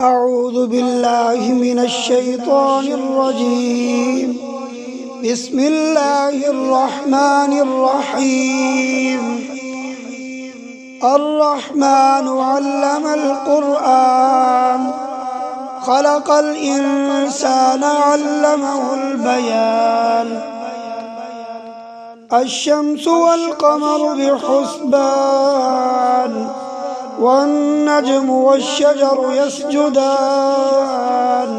أعوذ بالله من الشيطان الرجيم. بسم الله الرحمن الرحيم. الرحمن علم القرآن، خلق الإنسان علمه البيان. الشمس والقمر بحسبان، والنجم والشجر يسجدان.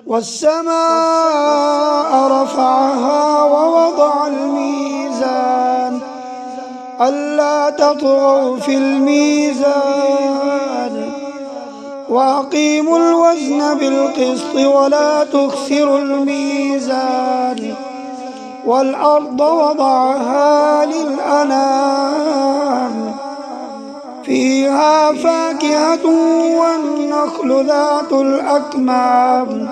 والسماء رفعها ووضع الميزان، ألا تطغوا في الميزان، وأقيموا الوزن بالقسط ولا تخسروا الميزان. والأرض وضعها للأنام، فيها فاكهة والنخل ذات الأكمام،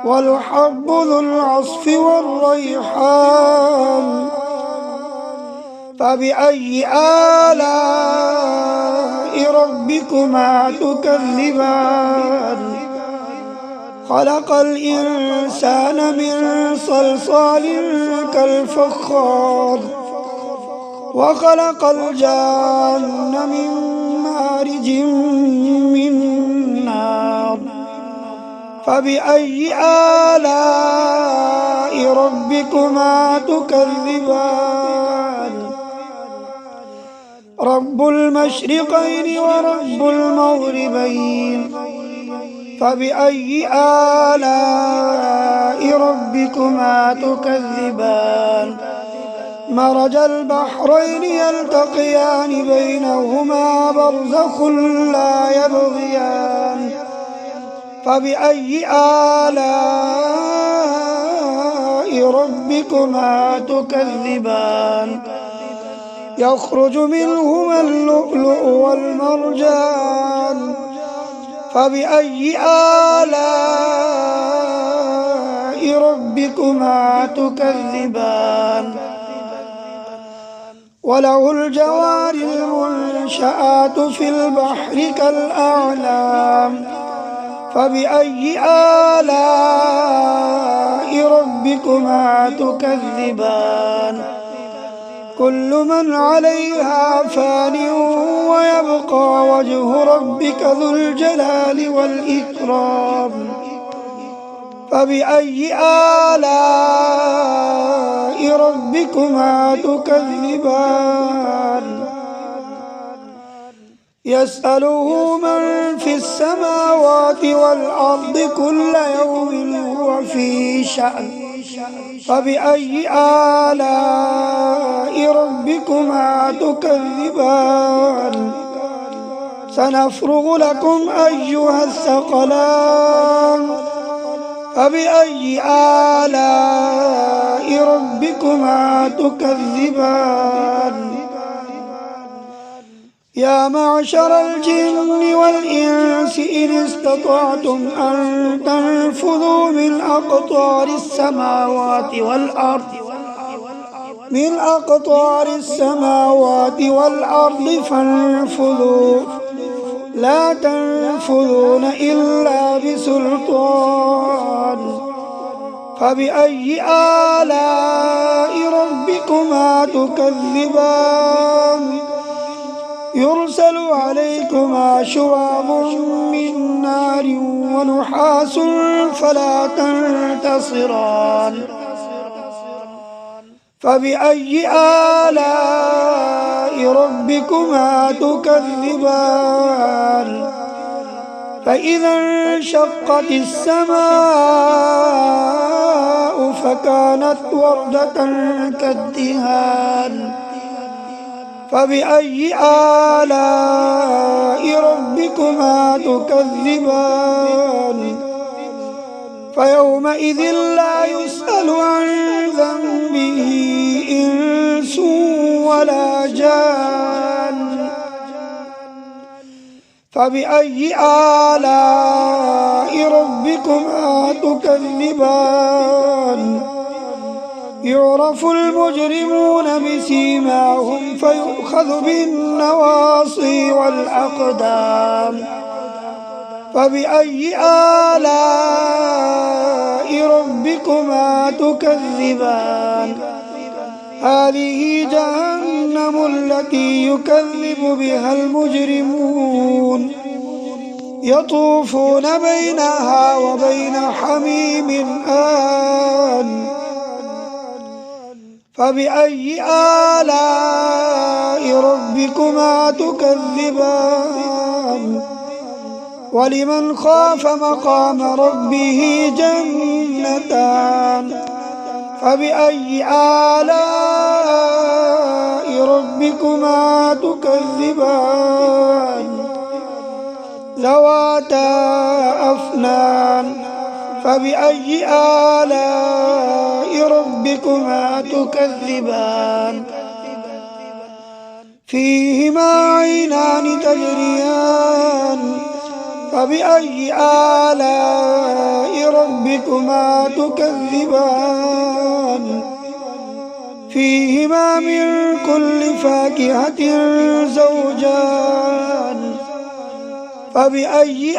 والحب ذو العصف والريحان. فبأي آلاء ربكما تكذبان؟ خلق الإنسان من صلصال كالفخار، وخلق الجان من مارج من نار. فبأي آلاء ربكما تكذبان؟ رب المشرقين ورب المغربين، فبأي آلاء ربكما تكذبان؟ مرج البحرين يلتقيان، بينهما برزخ لا يبغيان. فبأي آلاء ربكما تكذبان؟ يخرج منهما اللؤلؤ والمرجان. فبأي آلاء ربكما تكذبان؟ وله الجوار المنشآت في البحر كالأعلام. فبأي آلاء ربكما تكذبان؟ كل من عليها فان، ويبقى وجه ربك ذو الجلال والإكرام. فبأي آلاء ربكما تكذبان؟ يسأله من في السماوات والأرض كل يوم هو في شأن. فبأي آلاء ربكما تكذبان؟ سنفرغ لكم أيها الثقلان. فبأي آلاء ربكما تكذبان؟ يا معشر الجن والإنس إن استطعتم أن تنفذوا من أقطار السماوات والأرض فانفذوا، لا تنفذون إلا بسلطان. فبأي آلاء ربكما تكذبان؟ يرسل عليكما شواظ من نار ونحاس فلا تنتصران. فبأي آلاء ربكما تكذبان؟ فإذا انشقت السماء فكانت وردة كالدهان. فبأي آلاء ربكما تكذبان؟ فيومئذ لا يسأل عن ذنبه إنس ولا جان. فبأي آلاء ربكما تكذبان؟ يعرف المجرمون بسيماهم فيؤخذ بالنواصي والأقدام. فبأي آلاء ربكما تكذبان هذه جهنم التي يكذب بها المجرمون يطوفون بينها وبين حميم آن فبأي آلاء ربكما تكذبان ولمن خاف مقام ربه جنتان فبأي آلاء ربكما تكذبان ذواتا أفنان فبأي آلاء ربكما تكذبان فيهما عينان تجريان فبأي آلاء ربكما تكذبان فيهما من كل فاكهة زوجان فبأي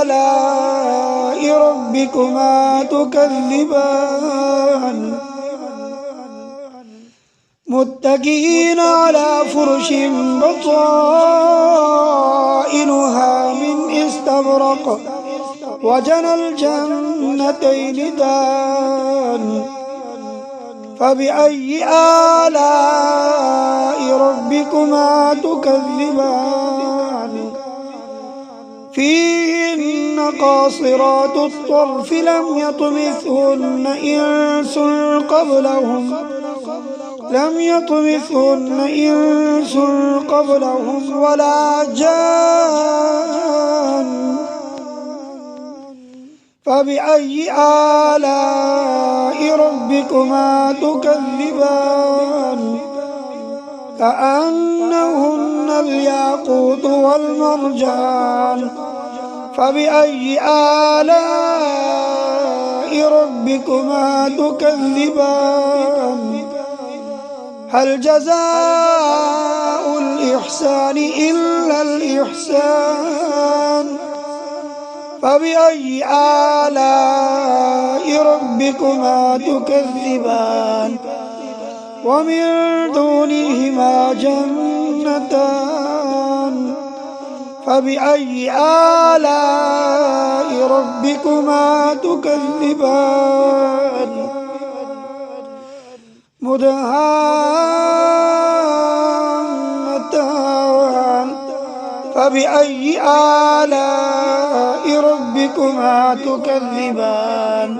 آلاء ربكما تكذبان متكئين على فرش بطائنها من استبرق وجنى الجنتين دان فبأي آلاء ربكما تكذبان فيهن قاصرات الطرف لم يطمثهن إنس قبلهم ولا جان فبأي آلاء ربكما تكذبان كأنهن الياقوت والمرجان فبأي آلاء ربكما تكذبان هل جزاء الإحسان إلا الإحسان فبأي آلاء ربكما تكذبان ومن دونهما جنتان فبأي آلاء ربكما تكذبان مدهامتان فبأي آلاء ربكما تكذبان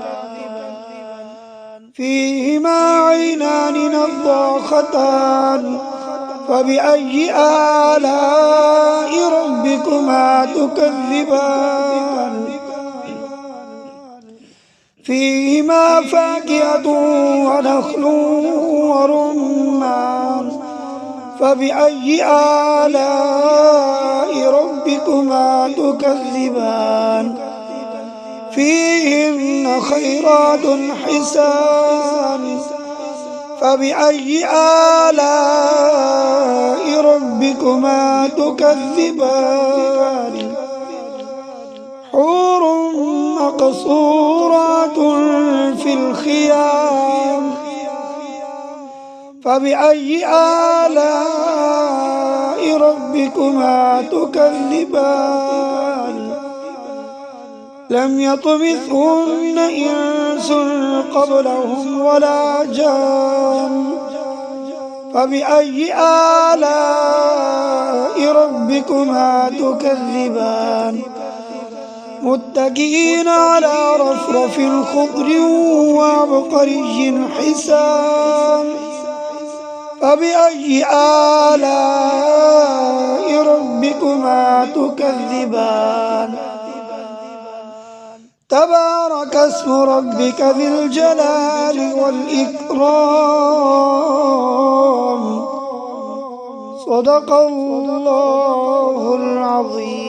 فيهما عينان نضاختان فبأي آلاء ربكما تكذبان فيهما فاكهة ونخل ورمان فبأي آلاء ربكما تكذبان فيهن خيرات حسان فبأي آلاء ربكما تكذبان حور مقصورات في الخيام فبأي آلاء ربكما تكذبان لم يطمثهن إنس قبلهم ولا جان فبأي آلاء ربكما تكذبان متكئين على رفرف خضر وعبقري حسان فبأي آلاء ربكما تكذبان تبارك اسم ربك ذي الجلال والإكرام صدق الله العظيم.